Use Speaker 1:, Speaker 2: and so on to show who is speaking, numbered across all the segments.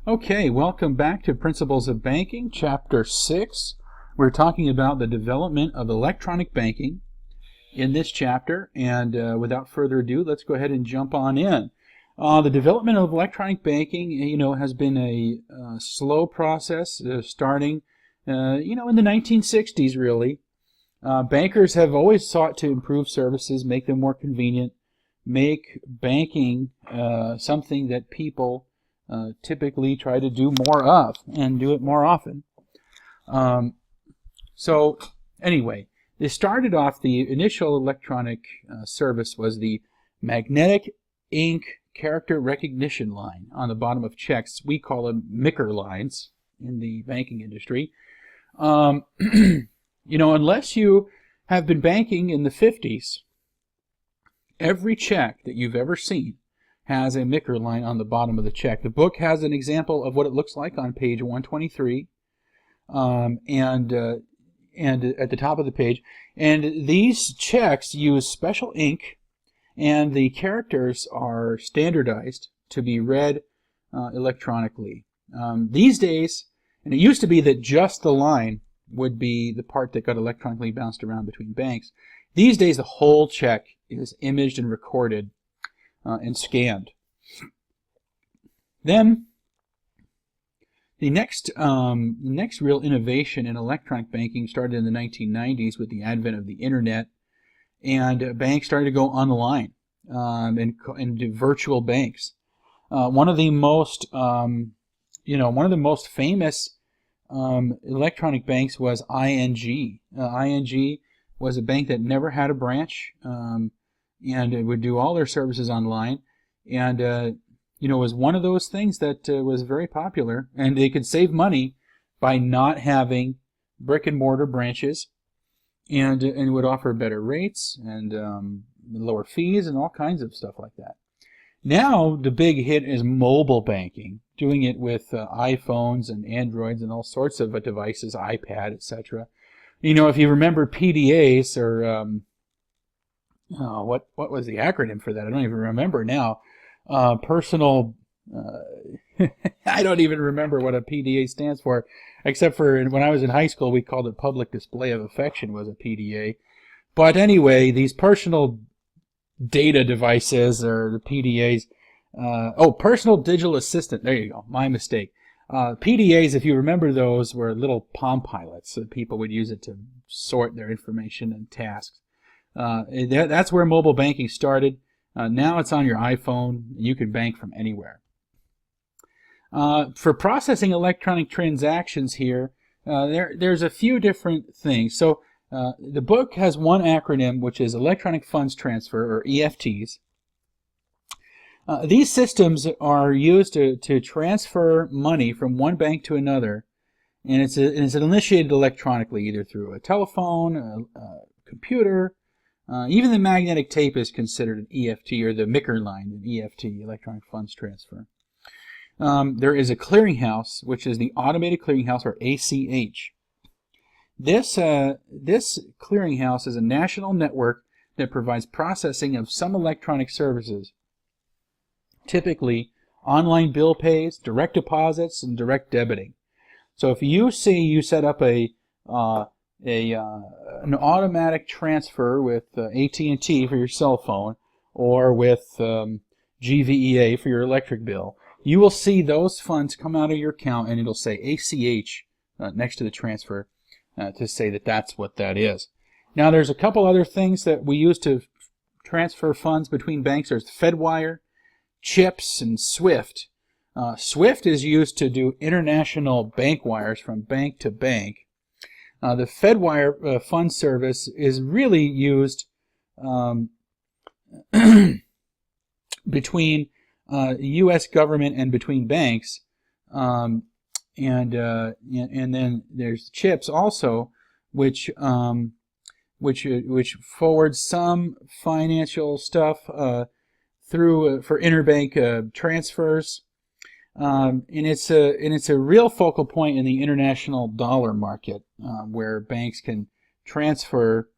Speaker 1: Okay, welcome back to Principles of Banking, Chapter 6. We're talking about the development of electronic banking in this chapter, and without further ado, let's go ahead and jump on in. The development of electronic banking, has been a slow process, starting, in the 1960s, really. Bankers have always sought to improve services, make them more convenient, make banking something that people typically try to do more of and do it more often. So anyway, they started off, the initial electronic service was the magnetic ink character recognition line on the bottom of checks. We call them MICR lines in the banking industry. Unless you have been banking in the 50s, every check that you've ever seen has a MICR line on the bottom of the check. The book has an example of what it looks like on page 123, and at the top of the page. And these checks use special ink, and the characters are standardized to be read electronically. These days, and it used to be that just the line would be the part that got electronically bounced around between banks. These days, the whole check is imaged and recorded and scanned. Then the next real innovation in electronic banking started in the 1990s with the advent of the internet, and banks started to go online and do virtual banks. One of the most famous electronic banks was ING. ING was a bank that never had a branch, and it would do all their services online, and it was one of those things that was very popular, and they could save money by not having brick and mortar branches, and would offer better rates and lower fees and all kinds of stuff like that. Now the big hit is mobile banking, doing it with iPhones and Androids and all sorts of devices, iPad, etc. If you remember PDAs, or what was the acronym for that? I don't even remember now. Personal, I don't even remember what a PDA stands for, except for when I was in high school, we called it Public Display of Affection was a PDA. But anyway, these personal data devices, or the PDAs, Personal Digital Assistant, there you go, my mistake. PDAs, if you remember those, were little Palm Pilots, so people would use it to sort their information and tasks. That's where mobile banking started. Now it's on your iPhone. You can bank from anywhere. For processing electronic transactions here, there's a few different things. So the book has one acronym, which is Electronic Funds Transfer, or EFTs. These systems are used to transfer money from one bank to another, and it's initiated electronically, either through a telephone, a computer. Even the magnetic tape is considered an EFT, or the MICR line, an EFT, electronic funds transfer. There is a clearinghouse, which is the automated clearinghouse, or ACH. This clearinghouse is a national network that provides processing of some electronic services, typically online bill pays, direct deposits, and direct debiting. So if you set up an automatic transfer with AT&T for your cell phone, or with GVEA for your electric bill, you will see those funds come out of your account, and it'll say ACH next to the transfer to say that that's what that is. Now, there's a couple other things that we use to transfer funds between banks. There's FedWire, CHIPS, and SWIFT. SWIFT is used to do international bank wires from bank to bank. The FedWire fund service is really used between U.S. government and between banks, and then there's CHIPS also, which forwards some financial stuff through for interbank transfers, and it's a real focal point in the international dollar market, where banks can transfer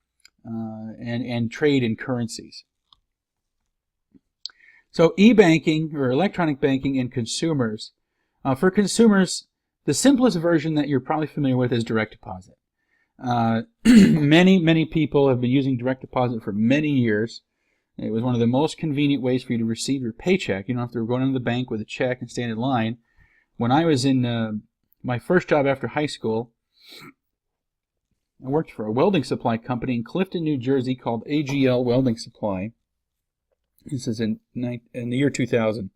Speaker 1: and trade in currencies. So e-banking, or electronic banking, and consumers For consumers, the simplest version that you're probably familiar with is direct deposit. Many people have been using direct deposit for many years. It was one of the most convenient ways for you to receive your paycheck. You don't have to go into the bank with a check and stand in line. When I was in my first job after high school, I worked for a welding supply company in Clifton, New Jersey called AGL Welding Supply. This is in the year 2000.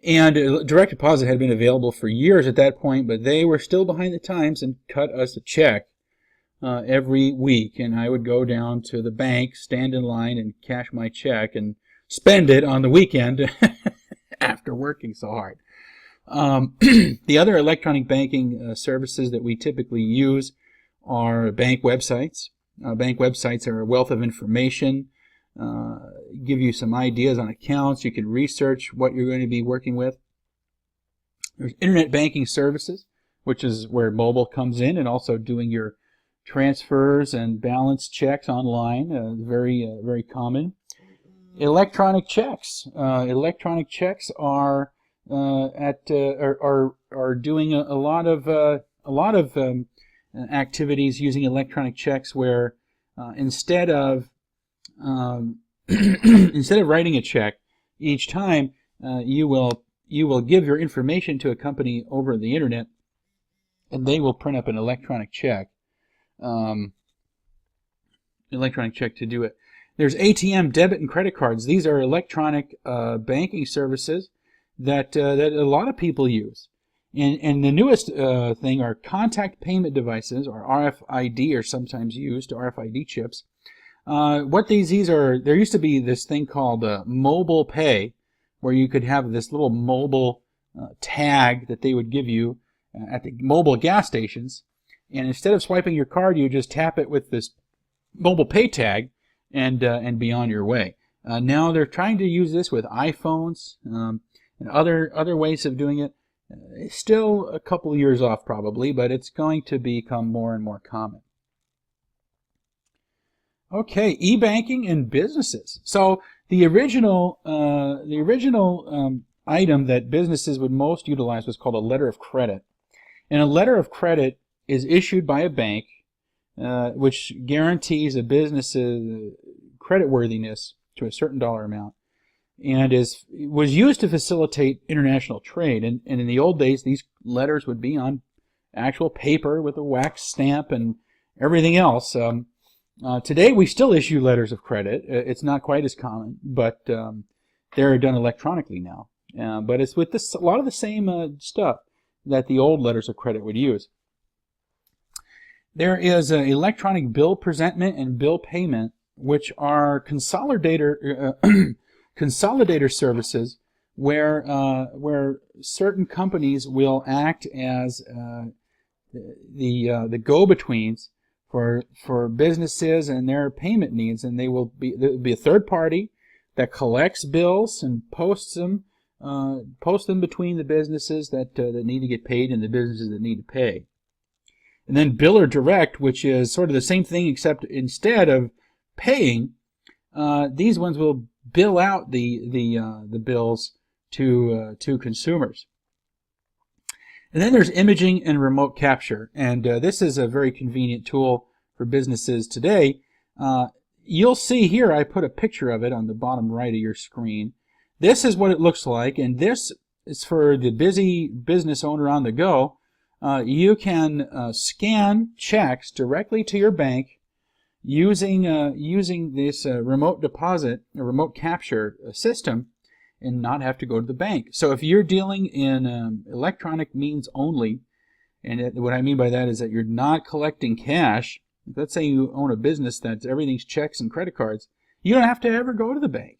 Speaker 1: And direct deposit had been available for years at that point, but they were still behind the times and cut us a check every week. And I would go down to the bank, stand in line, and cash my check and spend it on the weekend after working so hard. The other electronic banking services that we typically use are bank websites. Bank websites are a wealth of information, give you some ideas on accounts. You can research what you're going to be working with. There's internet banking services, which is where mobile comes in, and also doing your transfers and balance checks online, very common. Electronic checks. Electronic checks are doing a lot of activities using electronic checks where instead of writing a check each time, you will give your information to a company over the internet, and they will print up an electronic check to do it. There's ATM debit and credit cards. These are electronic banking services that a lot of people use. And the newest thing are contact payment devices, or RFID, are sometimes used, RFID chips. What these are, there used to be this thing called mobile pay, where you could have this little mobile tag that they would give you at the mobile gas stations. And instead of swiping your card, you just tap it with this mobile pay tag and be on your way. Now they're trying to use this with iPhones and other ways of doing it. It's still a couple years off probably, but it's going to become more and more common. Okay, e-banking and businesses. So the original item that businesses would most utilize was called a letter of credit. And a letter of credit is issued by a bank, which guarantees a business's creditworthiness to a certain dollar amount, and was used to facilitate international trade. And in the old days, these letters would be on actual paper with a wax stamp and everything else. Today, we still issue letters of credit. It's not quite as common, but they're done electronically now. But it's with a lot of the same stuff that the old letters of credit would use. There is electronic bill presentment and bill payment, which are consolidator services where certain companies will act as the go-betweens for businesses and their payment needs, and there'll be a third party that collects bills and posts them between the businesses that need to get paid and the businesses that need to pay. And then biller direct, which is sort of the same thing, except instead of paying, these ones will bill out the bills to consumers. And then there's imaging and remote capture, and this is a very convenient tool for businesses today. You'll see here, I put a picture of it on the bottom right of your screen. This is what it looks like, and this is for the busy business owner on the go. You can scan checks directly to your bank using this remote deposit, a remote capture system, and not have to go to the bank. So if you're dealing in electronic means only, and what I mean by that is that you're not collecting cash. Let's say you own a business that's everything's checks and credit cards. You don't have to ever go to the bank.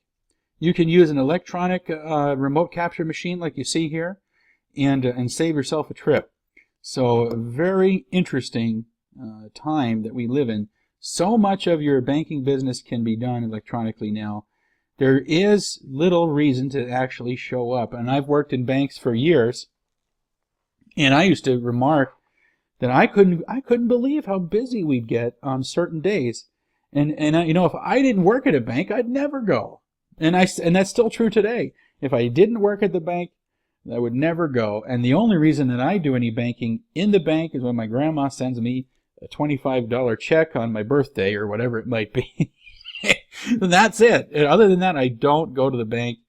Speaker 1: You can use an electronic remote capture machine like you see here, and save yourself a trip. So a very interesting time that we live in. So much of your banking business can be done electronically now. There is little reason to actually show up. And I've worked in banks for years, and I used to remark that I couldn't believe how busy we'd get on certain days. And if I didn't work at a bank, I'd never go. And that's still true today. If I didn't work at the bank, I would never go. And the only reason that I do any banking in the bank is when my grandma sends me a $25 check on my birthday or whatever it might be. That's it. And other than that, I don't go to the bank.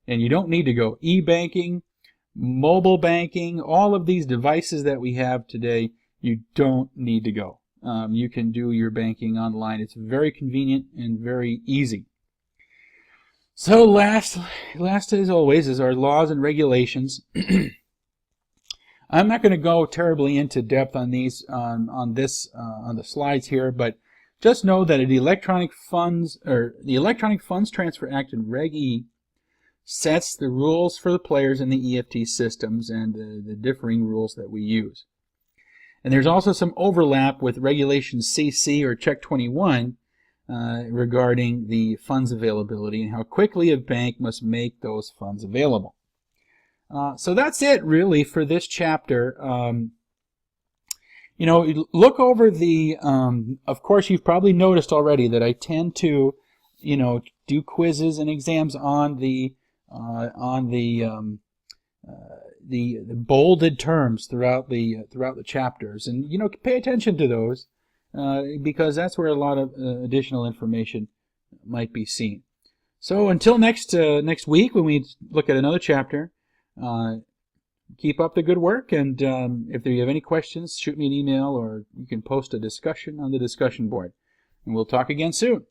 Speaker 1: And you don't need to go. E-banking, mobile banking, all of these devices that we have today, you don't need to go. You can do your banking online. It's very convenient and very easy. So last as always is our laws and regulations. I'm not going to go terribly into depth on these on the slides here, but just know that the Electronic Funds Transfer Act and Reg E sets the rules for the players in the EFT systems and the differing rules that we use. And there's also some overlap with Regulation CC or Check 21 regarding the funds availability and how quickly a bank must make those funds available. So that's it really for this chapter. Look over the, of course you've probably noticed already that I tend to, do quizzes and exams on the bolded terms throughout the chapters, and pay attention to those because that's where a lot of additional information might be seen. So until next week when we look at another chapter, keep up the good work, and if you have any questions, shoot me an email or you can post a discussion on the discussion board, and we'll talk again soon.